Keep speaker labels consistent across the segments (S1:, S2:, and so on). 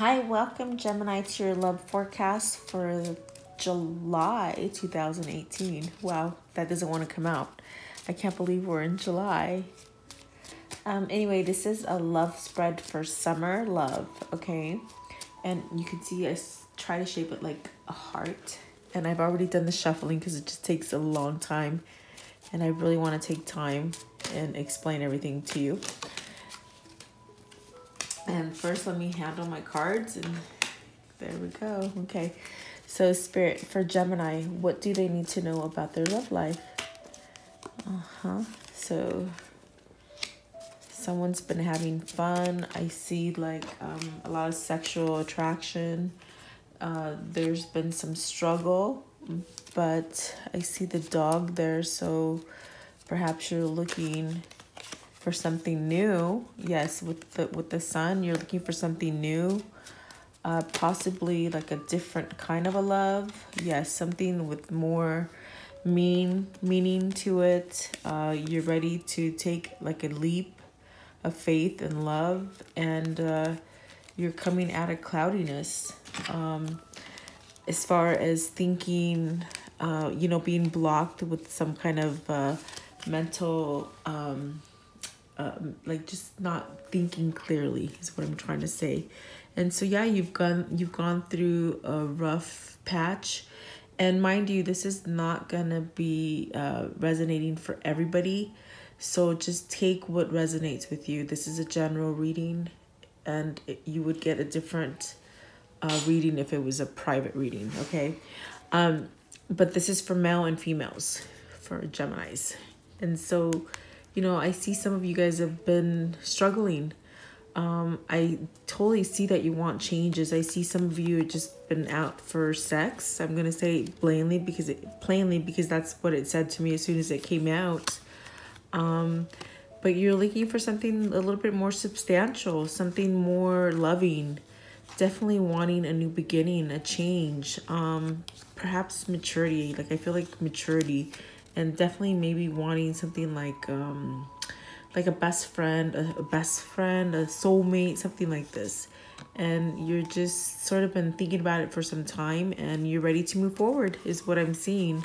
S1: Hi, welcome Gemini to your love forecast for July 2018. Wow, that doesn't want to come out. I can't believe we're in July. Anyway, this is a love spread for summer love, okay? And you can see I try to shape it like a heart. And I've already done the shuffling because it just takes a long time. And I really want to take time and explain everything to you. And first, let me handle my cards, and there we go. Okay, so Spirit, for Gemini, what do they need to know about their love life? So someone's been having fun. I see like a lot of sexual attraction. There's been some struggle, but I see the dog there, so perhaps you're looking for something new. Yes, with the sun, you're looking for something new, possibly like a different kind of a love. Yes, something with more meaning to it. You're ready to take like a leap of faith and love, and you're coming out of cloudiness. As far as thinking, being blocked with some kind of mental like just not thinking clearly is what I'm trying to say. And so yeah, you've gone through a rough patch, and mind you, this is not gonna be resonating for everybody, so just take what resonates with you. This is a general reading, and you would get a different reading if it was a private reading, okay? But this is for male and females, for Geminis. And so I see some of you guys have been struggling. I totally see that you want changes. I see some of you have just been out for sex. I'm going to say plainly because that's what it said to me as soon as it came out. But you're looking for something a little bit more substantial, something more loving. Definitely wanting a new beginning, a change. Perhaps maturity. Like I feel like maturity. And definitely maybe wanting something like a best friend, a soulmate, something like this. And you're just sort of been thinking about it for some time, and you're ready to move forward is what I'm seeing.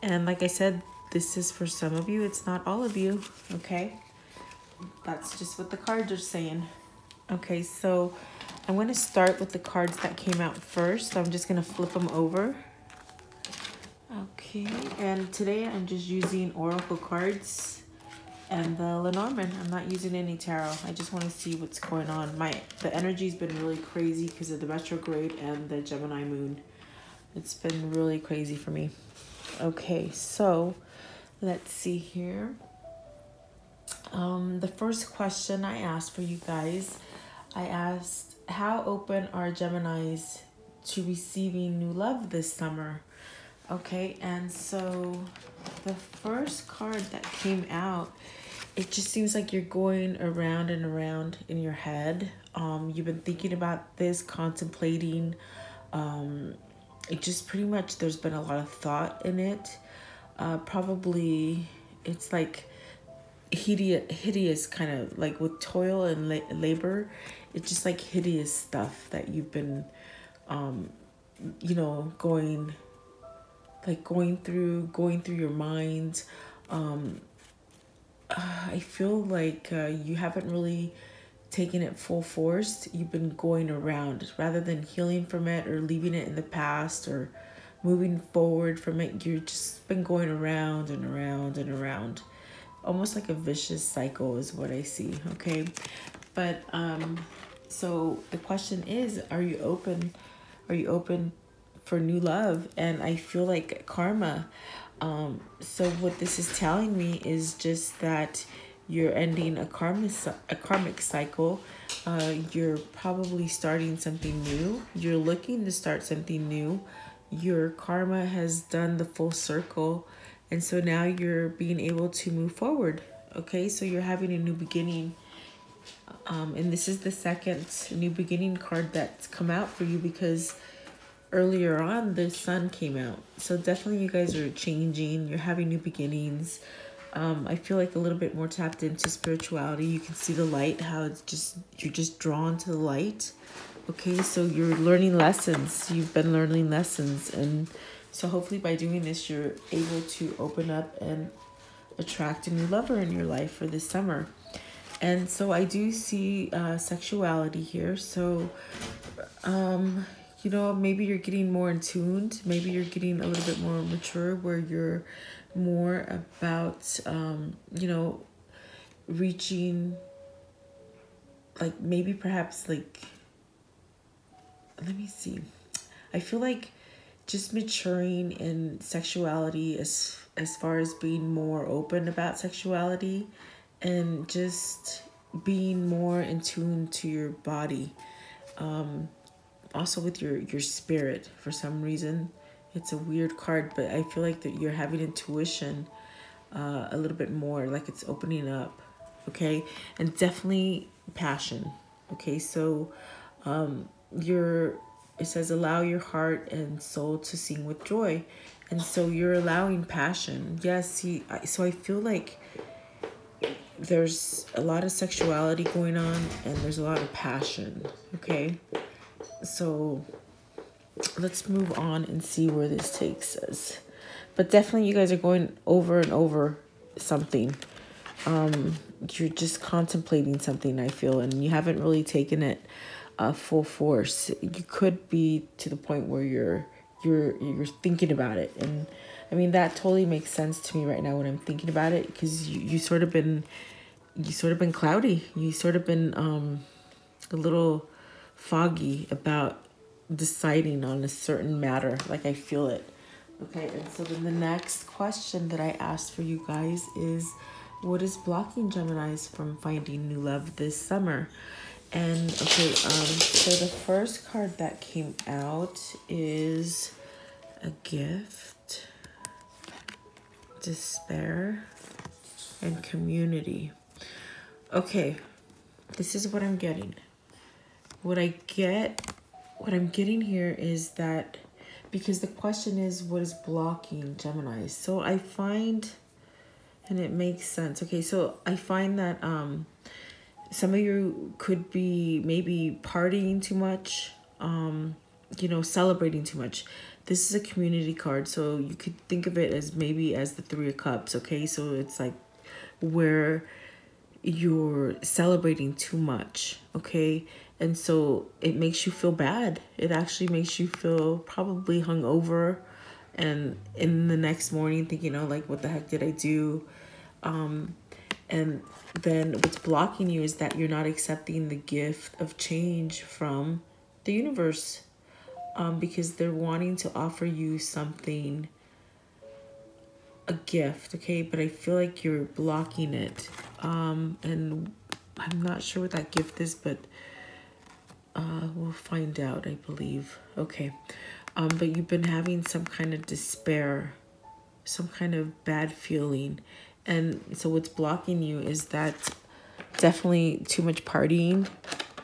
S1: And like I said, this is for some of you. It's not all of you, okay? That's just what the cards are saying. Okay, so I'm going to start with the cards that came out first. I'm just going to flip them over. Okay, and today I'm just using Oracle cards and the Lenormand. I'm not using any tarot. I just want to see what's going on. The energy's been really crazy because of the retrograde and the Gemini moon. It's been really crazy for me. Okay, so let's see here. The first question I asked for you guys, I asked, how open are Geminis to receiving new love this summer? Okay, and so the first card that came out, it just seems like you're going around and around in your head. You've been thinking about this, contemplating. It just pretty much, there's been a lot of thought in it. Probably it's like hideous kind of like with toil and labor. It's just like hideous stuff that you've been, going through your mind. I feel like you haven't really taken it full force. You've been going around rather than healing from it or leaving it in the past or moving forward from it. You've just been going around and around and around, almost like a vicious cycle is what I see. Okay, but so the question is, are you open for new love? And I feel like karma. So what this is telling me is just that you're ending a karmic cycle. You're probably starting something new. You're looking to start something new. Your karma has done the full circle, and so now you're being able to move forward. Okay, so you're having a new beginning. And this is the second new beginning card that's come out for you, because earlier on the sun came out. So definitely you guys are changing. You're having new beginnings. I feel like a little bit more tapped into spirituality. You can see the light, how you're just drawn to the light. Okay, so you're learning lessons. You've been learning lessons. And so hopefully by doing this, you're able to open up and attract a new lover in your life for this summer. And so I do see sexuality here. So, you know, maybe you're getting more in tuned. Maybe you're getting a little bit more mature where you're more about, you know, reaching, like maybe perhaps like, let me see. I feel like just maturing in sexuality as far as being more open about sexuality and just being more in tune to your body. Also with your spirit for some reason. It's a weird card, but I feel like that you're having intuition a little bit more, like it's opening up. Okay, and definitely passion. Okay, so it says allow your heart and soul to sing with joy, and so you're allowing passion. Yes, see, so I feel like there's a lot of sexuality going on and there's a lot of passion. Okay, so let's move on and see where this takes us. But definitely you guys are going over and over something. You're just contemplating something, I feel, and you haven't really taken it full force. You could be to the point where you're thinking about it, and I mean that totally makes sense to me right now when I'm thinking about it, because you sort of been cloudy. You sort of been a little foggy about deciding on a certain matter. Like I feel it. Okay, and so then the next question that I asked for you guys is, what is blocking Geminis from finding new love this summer? And okay, so the first card that came out is a gift, despair, and community. Okay, this is what I'm getting. What I'm getting here is that, because the question is, what is blocking Gemini? So I find, and it makes sense. Okay, so I find that some of you could be maybe partying too much, you know, celebrating too much. This is a community card, so you could think of it as maybe as the Three of Cups. Okay, so it's like where you're celebrating too much. Okay, and so it makes you feel bad. It actually makes you feel probably hungover, and in the next morning thinking, oh, like, what the heck did I do? And then what's blocking you is that you're not accepting the gift of change from the universe, because they're wanting to offer you something, a gift. Okay, but I feel like you're blocking it, and I'm not sure what that gift is, but we'll find out, I believe. Okay, but you've been having some kind of despair, some kind of bad feeling, and so what's blocking you is that definitely too much partying.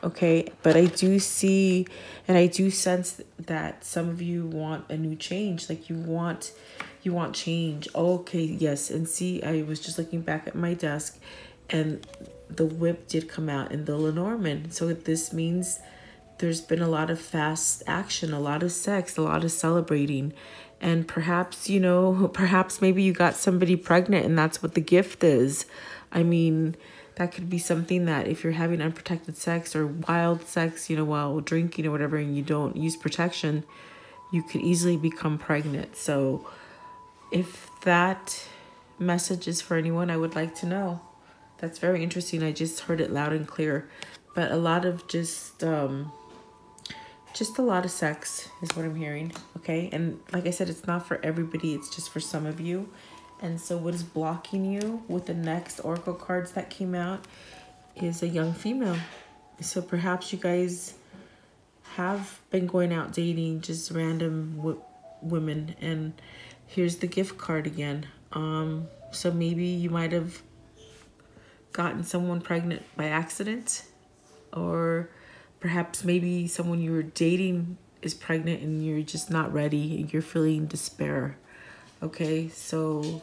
S1: Okay, but I do see and I do sense that some of you want a new change. Like you want change. Okay, yes. And see, I was just looking back at my desk and the whip did come out in the Lenormand. So this means there's been a lot of fast action, a lot of sex, a lot of celebrating. And perhaps, you know, perhaps maybe you got somebody pregnant and that's what the gift is. I mean, that could be something that if you're having unprotected sex or wild sex, you know, while drinking or whatever, and you don't use protection, you could easily become pregnant. So if that message is for anyone, I would like to know. That's very interesting. I just heard it loud and clear. But a lot of just a lot of sex is what I'm hearing. Okay, and like I said, it's not for everybody. It's just for some of you. And so what is blocking you with the next oracle cards that came out is a young female. So perhaps you guys have been going out dating just random women, and here's the gift card again. So maybe you might have gotten someone pregnant by accident, or perhaps maybe someone you were dating is pregnant and you're just not ready and you're feeling despair. Okay, so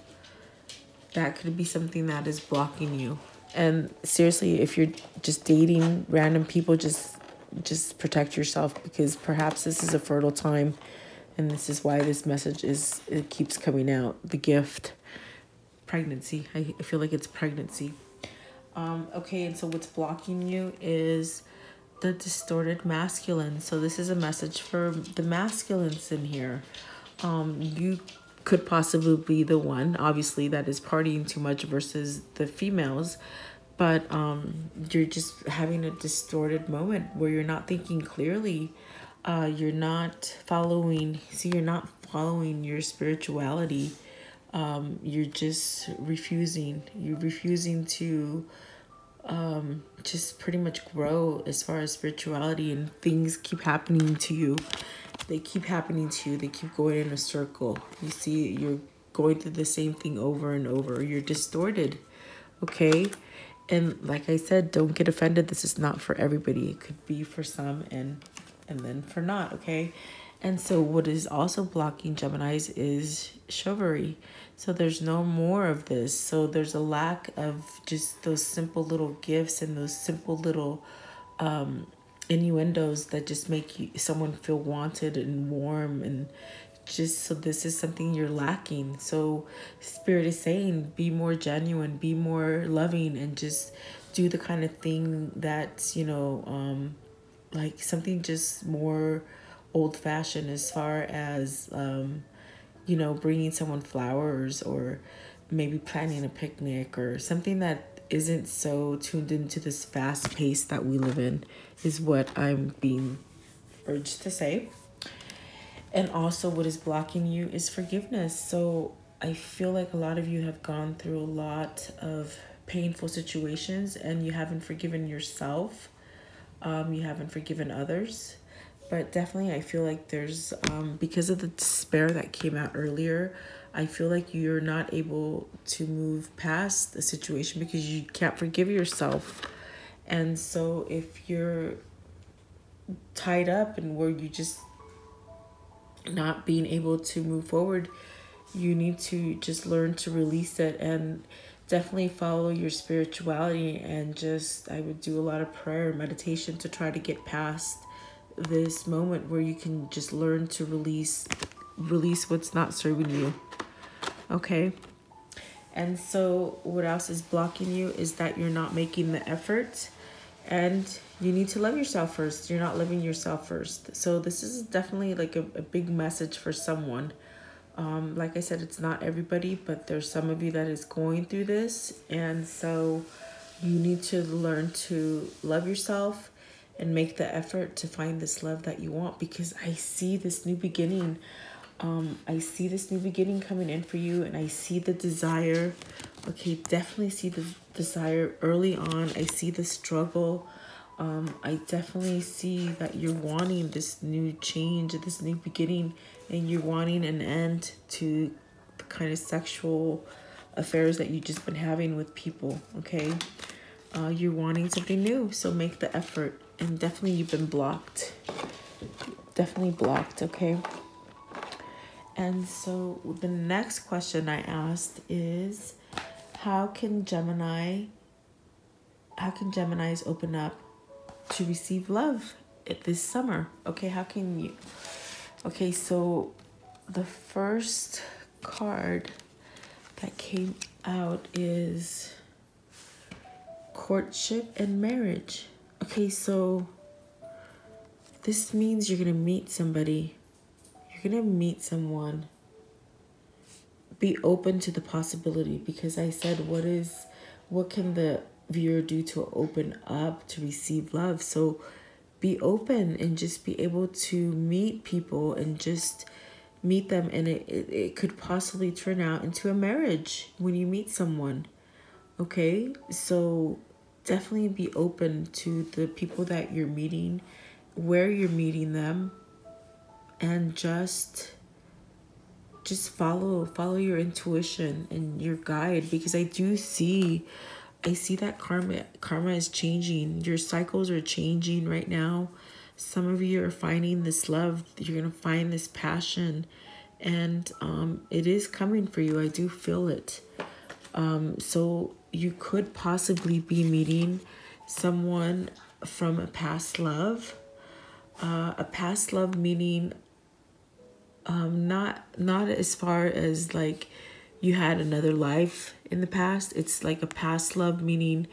S1: that could be something that is blocking you. And seriously, if you're just dating random people, just just protect yourself, because perhaps this is a fertile time, and this is why this message it keeps coming out. The gift, pregnancy. I feel like it's pregnancy. Okay, and so what's blocking you is the distorted masculine. So this is a message for the masculines in here. You could possibly be the one, obviously, that is partying too much versus the females, but you're just having a distorted moment where you're not thinking clearly. You're not following your spirituality. You're just refusing. You're refusing to just pretty much grow as far as spirituality, and things keep happening to you. They keep happening to you. They keep going in a circle. You see, you're going through the same thing over and over. You're distorted, okay? And like I said, don't get offended. This is not for everybody. It could be for some and then for not, okay? And so what is also blocking Geminis is chivalry. So there's no more of this. So there's a lack of just those simple little gifts and those simple little innuendos that just make someone feel wanted and warm, and just, so this is something you're lacking. So Spirit is saying, be more genuine, be more loving, and just do the kind of thing that's, like something just more old-fashioned, as far as bringing someone flowers, or maybe planning a picnic, or something that isn't so tuned into this fast pace that we live in, is what I'm being urged to say. And also what is blocking you is forgiveness. So I feel like a lot of you have gone through a lot of painful situations, and you haven't forgiven yourself. You haven't forgiven others. But definitely I feel like there's, because of the despair that came out earlier, I feel like you're not able to move past the situation because you can't forgive yourself. And so if you're tied up and where you just not being able to move forward, you need to just learn to release it, and definitely follow your spirituality, and just, I would do a lot of prayer and meditation to try to get past this moment where you can just learn to release what's not serving you. Okay. And so what else is blocking you is that you're not making the effort, and you need to love yourself first. You're not loving yourself first. So this is definitely like a big message for someone. Like I said, it's not everybody, but there's some of you that is going through this. And so you need to learn to love yourself and make the effort to find this love that you want, because I see this new beginning. I see this new beginning coming in for you, and I see the desire. Okay, definitely see the desire early on. I see the struggle. I definitely see that you're wanting this new change, this new beginning, and you're wanting an end to the kind of sexual affairs that you've just been having with people, okay? You're wanting something new, so make the effort. And definitely you've been blocked. Definitely blocked, okay? And so the next question I asked is, how can Geminis open up to receive love this summer? Okay, how can you? Okay, so the first card that came out is courtship and marriage. Okay, so this means you're going to meet somebody. You're going to meet someone. Be open to the possibility, because I said, what can the viewer do to open up to receive love? So be open and just be able to meet people and just meet them. And it could possibly turn out into a marriage when you meet someone. Okay, so definitely be open to the people that you're meeting, where you're meeting them, and just follow your intuition and your guide, because I see that karma is changing. Your cycles are changing right now. Some of you are finding this love. You're going to find this passion, and it is coming for you. I do feel it. So you could possibly be meeting someone from a past love, A past love meaning not as far as like you had another life in the past. It's like a past love meaning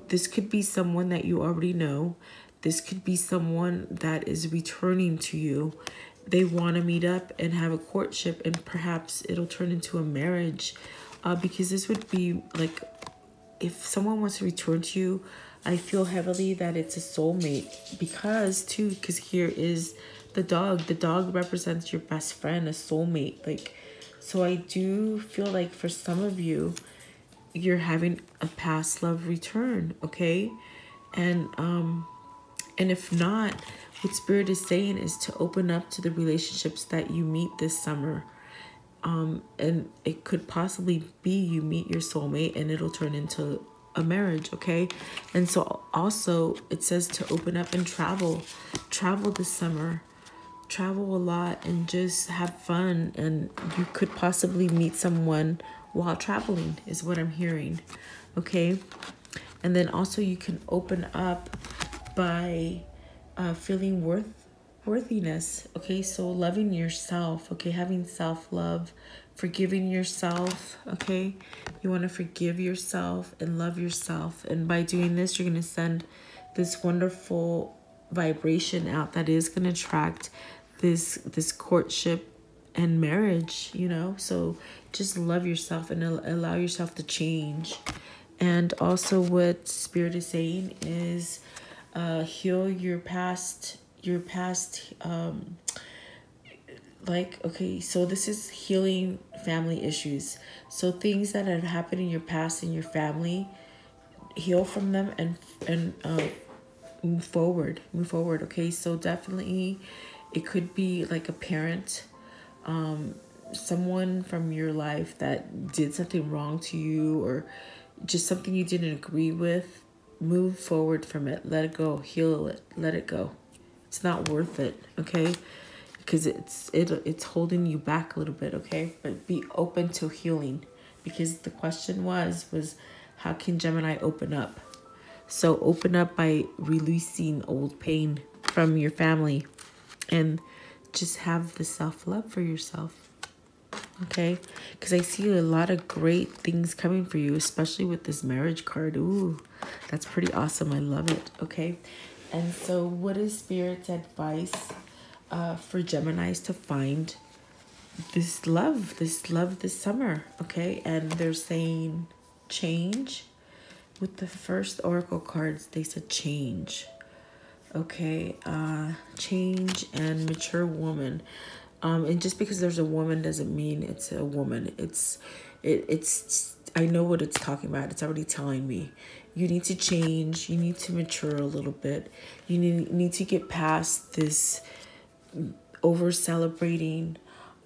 S1: this could be someone that you already know. This could be someone that is returning to you. They want to meet up and have a courtship, and perhaps it'll turn into a marriage, because this would be like, if someone wants to return to you, I feel heavily that it's a soulmate, because here is the dog. The dog represents your best friend, a soulmate. Like, so I do feel like for some of you, you're having a past love return, okay? And if not, what Spirit is saying is to open up to the relationships that you meet this summer. And it could possibly be you meet your soulmate and it'll turn into a marriage, okay? And so also it says to open up and travel this summer. Travel a lot and just have fun, and you could possibly meet someone while traveling is what I'm hearing, okay? And then also you can open up by feeling worthiness, okay? So loving yourself, okay? Having self-love, forgiving yourself, okay? You want to forgive yourself and love yourself, and by doing this you're going to send this wonderful vibration out that is going to attract this courtship and marriage, you know? So just love yourself and allow yourself to change. And also what Spirit is saying is heal your past like, okay, so this is healing family issues. So things that have happened in your past in your family, heal from them and move forward, okay? So definitely it could be like a parent, someone from your life that did something wrong to you, or just something you didn't agree with. Move forward from it. Let it go. Heal it. Let it go. It's not worth it, okay? Because it's holding you back a little bit, okay? But be open to healing, because the question was how can Gemini open up? So open up by releasing old pain from your family and just have the self-love for yourself, okay? Because I see a lot of great things coming for you, especially with this marriage card. Ooh, that's pretty awesome. I love it, okay? And so what is Spirit's advice for Geminis to find this love this summer, okay? And they're saying change. With the first oracle cards, they said change, okay? Change and mature woman. And just because there's a woman doesn't mean it's a woman. It's I know what it's talking about. It's already telling me you need to change. You need to mature a little bit. You need to get past this over celebrating,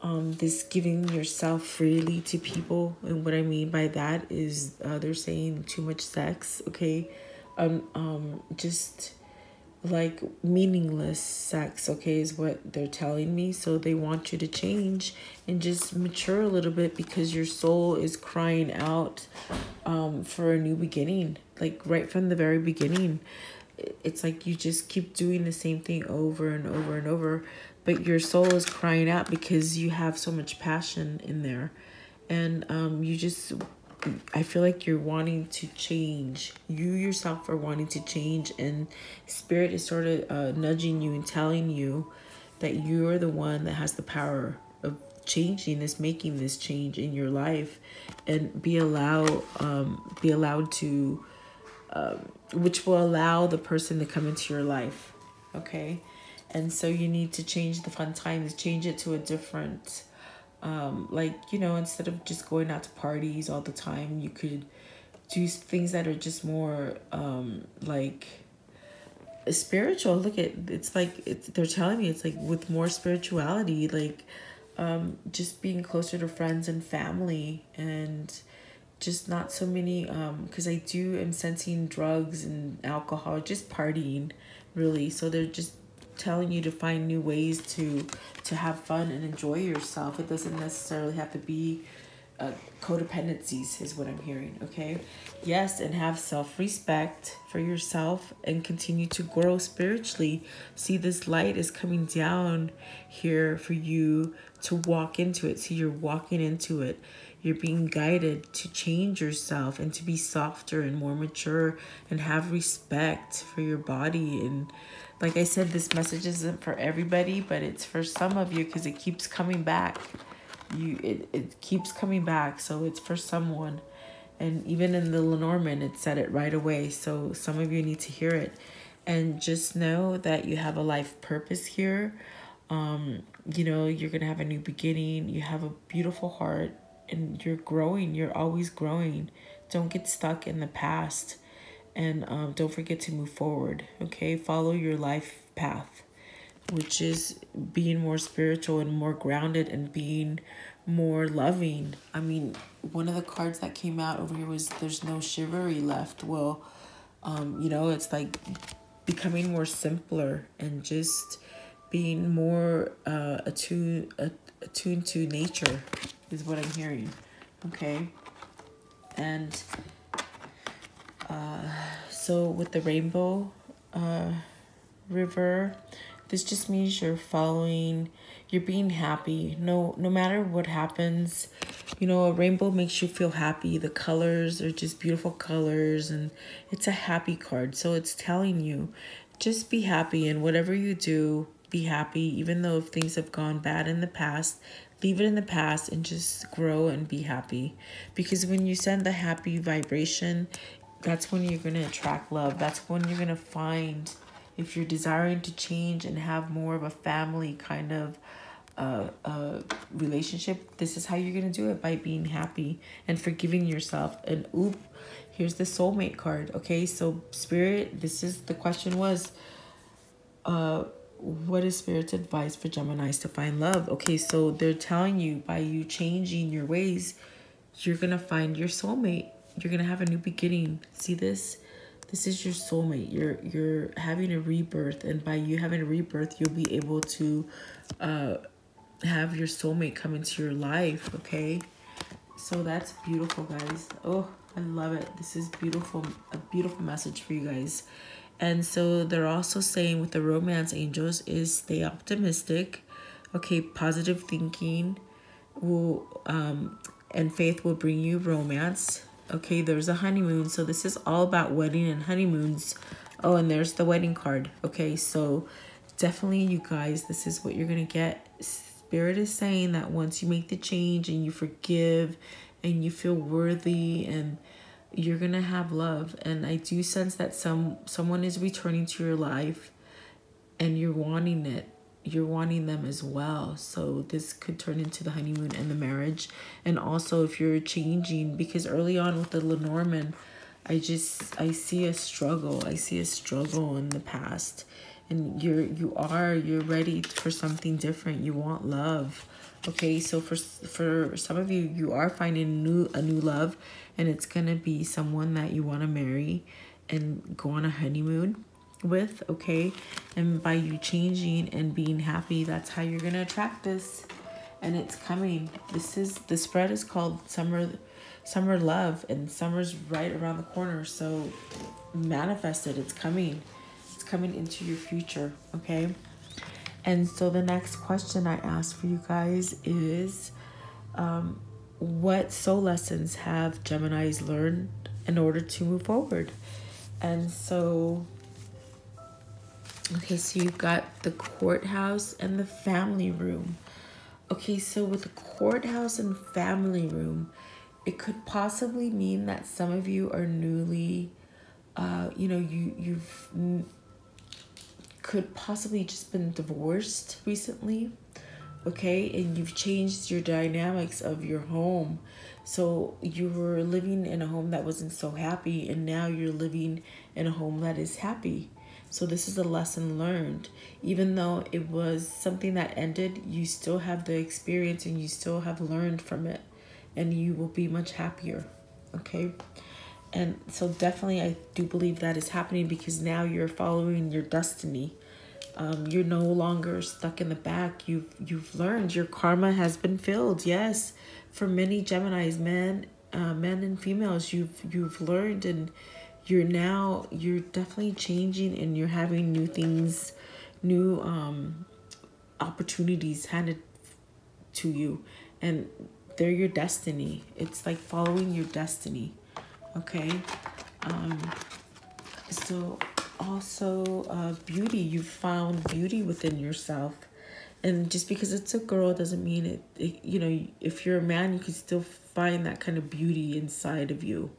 S1: this giving yourself freely to people. And what I mean by that is they're saying too much sex, okay? Just like meaningless sex, okay, is what they're telling me. So they want you to change and just mature a little bit, because your soul is crying out for a new beginning. Like right from the very beginning, it's like you just keep doing the same thing over and over and over, but your soul is crying out because you have so much passion in there. And I feel like you're wanting to change. You yourself are wanting to change, and Spirit is sort of nudging you and telling you that you're the one that has the power of changing this, making this change in your life, and be allowed to, which will allow the person to come into your life, okay? And so you need to change the fun times, change it to a different, like, you know, instead of just going out to parties all the time, you could do things that are just more like spiritual. Look at, it's like they're telling me it's like with more spirituality, like just being closer to friends and family, and just not so many because I am sensing drugs and alcohol, just partying really. So they're just telling you to find new ways to have fun and enjoy yourself. It doesn't necessarily have to be codependencies is what I'm hearing, okay? Yes, and have self-respect for yourself and continue to grow spiritually. See, this light is coming down here for you to walk into it. See, you're walking into it. You're being guided to change yourself and to be softer and more mature and have respect for your body. And like I said, this message isn't for everybody, but it's for some of you because it keeps coming back. It keeps coming back, so it's for someone. And even in the Lenormand, it said it right away, so some of you need to hear it. And just know that you have a life purpose here. You know, you're gonna have a new beginning. You have a beautiful heart, and you're growing. You're always growing. Don't get stuck in the past, and don't forget to move forward. Okay, follow your life path, which is being more spiritual and more grounded and being more loving. I mean, one of the cards that came out over here was there's no chivalry left. Well, you know, it's like becoming more simpler and just being more attuned to nature is what I'm hearing. Okay. And so with the rainbow river, this just means you're following, you're being happy. No matter what happens, you know, a rainbow makes you feel happy. The colors are just beautiful colors, and it's a happy card. So it's telling you, just be happy, and whatever you do, be happy. Even though if things have gone bad in the past, leave it in the past and just grow and be happy. Because when you send the happy vibration, that's when you're going to attract love. That's when you're going to find, if you're desiring to change and have more of a family kind of relationship, this is how you're going to do it, by being happy and forgiving yourself. And here's the soulmate card. Okay, so Spirit, this is the question was, what is Spirit's advice for Geminis to find love? Okay, so they're telling you, by you changing your ways, you're going to find your soulmate. You're going to have a new beginning. See this? This is your soulmate. You're having a rebirth, and by you having a rebirth, you'll be able to have your soulmate come into your life, okay? So that's beautiful, guys. Oh, I love it. This is beautiful, a beautiful message for you guys. And so they're also saying with the romance angels is stay optimistic, okay? Positive thinking will and faith will bring you romance. Okay, there's a honeymoon. So this is all about wedding and honeymoons. Oh, and there's the wedding card. Okay, so definitely, you guys, this is what you're going to get. Spirit is saying that once you make the change and you forgive and you feel worthy, and you're going to have love. And I do sense that someone is returning to your life, and you're wanting it. You're wanting them as well. So this could turn into the honeymoon and the marriage. And also if you're changing, because early on with the Lenormand, I see a struggle. I see a struggle in the past. And you're ready for something different. You want love. Okay, so for some of you, you are finding a new love, and it's gonna be someone that you want to marry and go on a honeymoon with, okay? And by you changing and being happy, that's how you're gonna attract this. And it's coming. The spread is called summer love, and summer's right around the corner. So manifest it. It's coming. It's coming into your future, okay? And so the next question I asked for you guys is, what soul lessons have Geminis learned in order to move forward? And so, okay, so you've got the courthouse and the family room. Okay, so with the courthouse and family room, it could possibly mean that some of you are newly, you've could possibly just been divorced recently, okay? And you've changed your dynamics of your home. So you were living in a home that wasn't so happy, and now you're living in a home that is happy. So this is a lesson learned. Even though it was something that ended, you still have the experience and you still have learned from it, and you will be much happier, okay? And so definitely I do believe that is happening, because now you're following your destiny. You're no longer stuck in the back. You've learned. Your karma has been filled. Yes, for many Geminis, men and females, you've learned, and you're definitely changing, and you're having new things, new opportunities handed to you, and they're your destiny. It's like following your destiny. Okay. So also beauty. You found beauty within yourself, and just because it's a girl doesn't mean it, you know, if you're a man, you can still find that kind of beauty inside of you.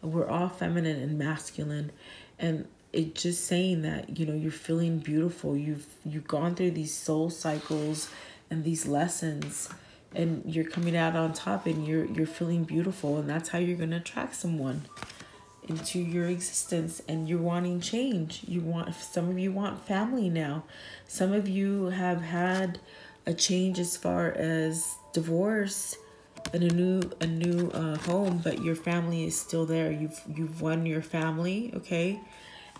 S1: We're all feminine and masculine, and it just saying that, you know, you're feeling beautiful. You've gone through these soul cycles and these lessons, and you're coming out on top, and you're feeling beautiful, and that's how you're going to attract someone into your existence. And you're wanting change. Some of you want family now. Some of you have had a change as far as divorce and a new home, but your family is still there. You've won your family, okay?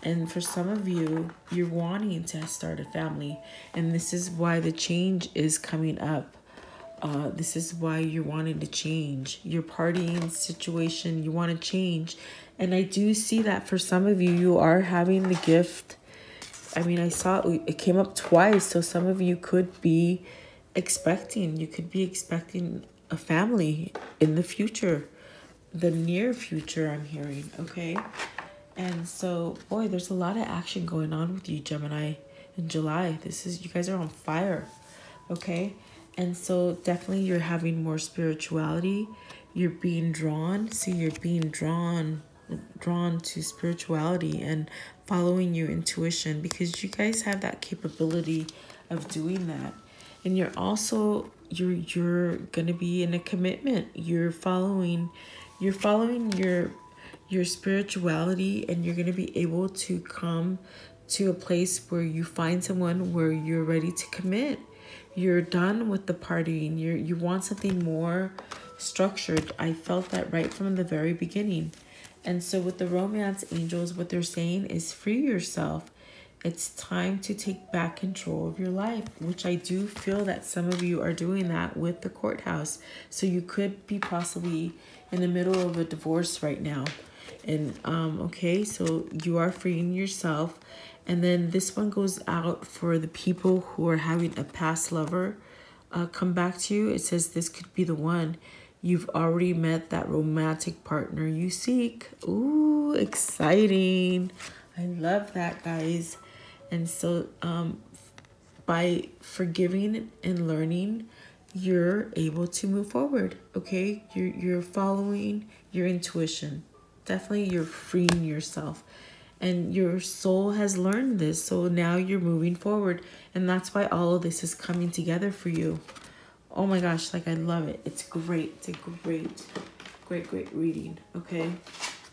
S1: And for some of you, you're wanting to start a family, and this is why the change is coming up. This is why you're wanting to change your partying situation. You want to change. And I do see that for some of you, you are having the gift. I mean, I saw it came up twice. So some of you could be expecting. You could be expecting a family in the future. The near future, I'm hearing. Okay. And so, boy, there's a lot of action going on with you, Gemini, in July. You guys are on fire. Okay. And so definitely you're having more spirituality. You're being drawn. See, you're being drawn to spirituality and following your intuition, because you guys have that capability of doing that. And you're also, you're going to be in a commitment. You're following your spirituality, and you're going to be able to come to a place where you find someone where you're ready to commit. You're done with the partying. You want something more structured. I felt that right from the very beginning. And so with the romance angels, what they're saying is free yourself. It's time to take back control of your life, which I do feel that some of you are doing that with the courthouse. So you could be possibly in the middle of a divorce right now. And okay, so you are freeing yourself. And then this one goes out for the people who are having a past lover come back to you. It says this could be the one. You've already met that romantic partner you seek. Ooh, exciting. I love that, guys. And so by forgiving and learning, you're able to move forward, okay? You're following your intuition. Definitely you're freeing yourself. And your soul has learned this, so now you're moving forward. And that's why all of this is coming together for you. Oh my gosh, like I love it. It's great. It's a great reading, okay?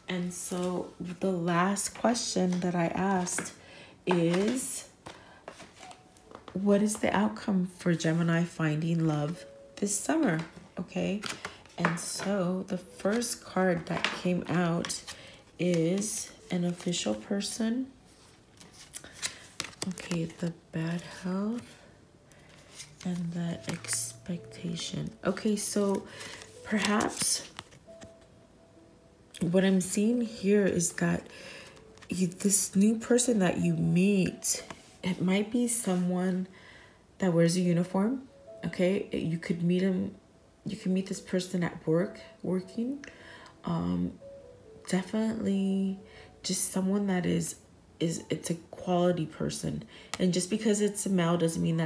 S1: And so the last question that I asked is, what is the outcome for Gemini finding love this summer, okay? And so the first card that came out is an official person. Okay, the bad health and the expectation. Okay, so perhaps what I'm seeing here is that this new person that you meet, it might be someone that wears a uniform. Okay, you could meet him. You can meet this person at working. Definitely just someone that is it's a quality person. And just because it's a male doesn't mean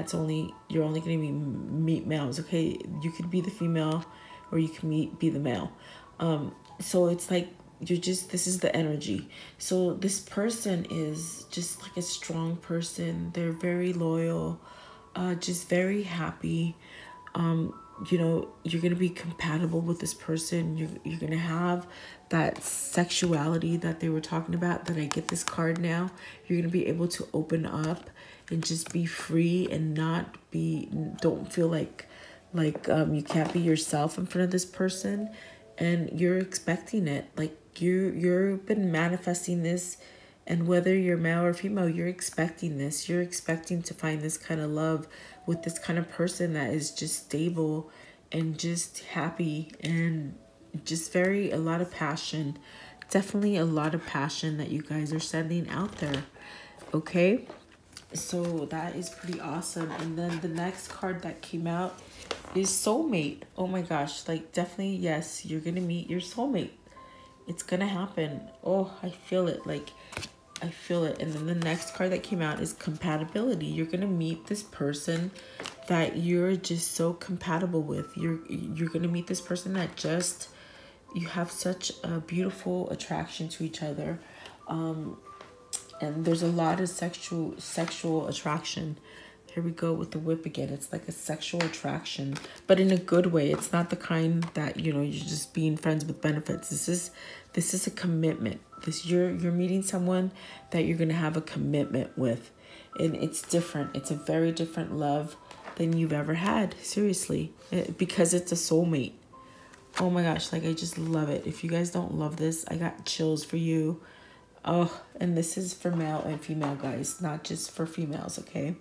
S1: you're only going to meet males. Okay, you could be the female, or you can be the male. So it's like this is the energy. So this person is just like a strong person. They're very loyal, just very happy. You know, you're going to be compatible with this person. You're going to have that sexuality that they were talking about, that I get this card now. You're going to be able to open up and just be free and don't feel like you can't be yourself in front of this person. And you're expecting it. Like you've been manifesting this And whether you're male or female, you're expecting this. You're expecting to find this kind of love with this kind of person that is just stable and just happy and just a lot of passion. Definitely a lot of passion that you guys are sending out there. Okay? So that is pretty awesome. And then the next card that came out is soulmate. Oh my gosh. Like, definitely, yes, you're going to meet your soulmate. It's going to happen. Oh, I feel it. Like, I feel it. And then the next card that came out is compatibility. You're going to meet this person that you're just so compatible with. You're going to meet this person that just, you have such a beautiful attraction to each other. And there's a lot of sexual attraction. Here we go with the whip again. It's like a sexual attraction, but in a good way. It's not the kind that, you know, you're just being friends with benefits. This is a commitment. You're meeting someone that you're going to have a commitment with. And it's different. It's a very different love than you've ever had. Seriously. Because it's a soulmate. Oh my gosh. Like, I just love it. If you guys don't love this, I got chills for you. Oh, and this is for male and female, guys, not just for females, okay?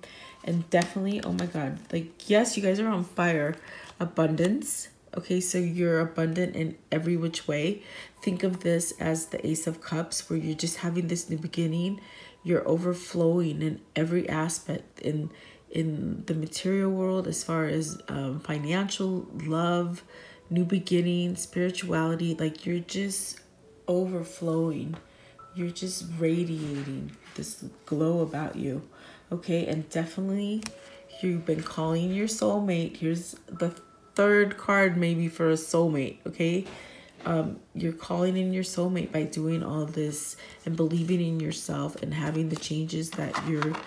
S1: And definitely, oh my God, like, yes, you guys are on fire. Abundance, okay? So you're abundant in every which way. Think of this as the Ace of Cups, where you're just having this new beginning. You're overflowing in every aspect, in the material world, as far as financial, love, new beginning, spirituality. Like, you're just overflowing. You're just radiating this glow about you, okay? And definitely, you've been calling your soulmate. Here's the third card maybe for a soulmate, okay? You're calling in your soulmate by doing all this and believing in yourself and having the changes that you've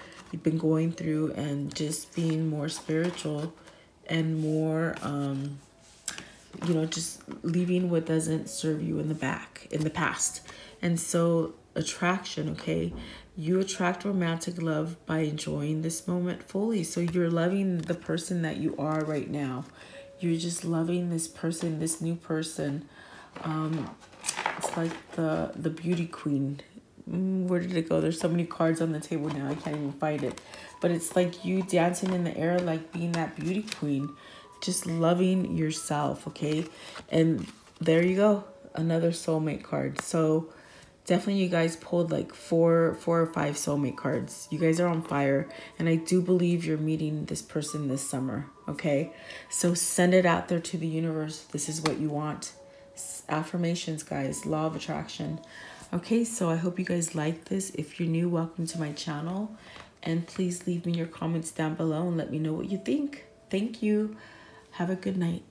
S1: been going through, and just being more spiritual and more, you know, just leaving what doesn't serve you in the past. And so attraction, okay? You attract romantic love by enjoying this moment fully. So you're loving the person that you are right now. You're just loving this person, this new person. It's like the beauty queen. Where did it go? There's so many cards on the table now. I can't even find it. But it's like you dancing in the air, like being that beauty queen. Just loving yourself, okay? And there you go. Another soulmate card. So definitely you guys pulled like four or five soulmate cards. You guys are on fire. And I do believe you're meeting this person this summer, okay? So send it out there to the universe. This is what you want. Affirmations, guys. Law of attraction. Okay, so I hope you guys like this. If you're new, welcome to my channel. And please leave me your comments down below and let me know what you think. Thank you. Have a good night.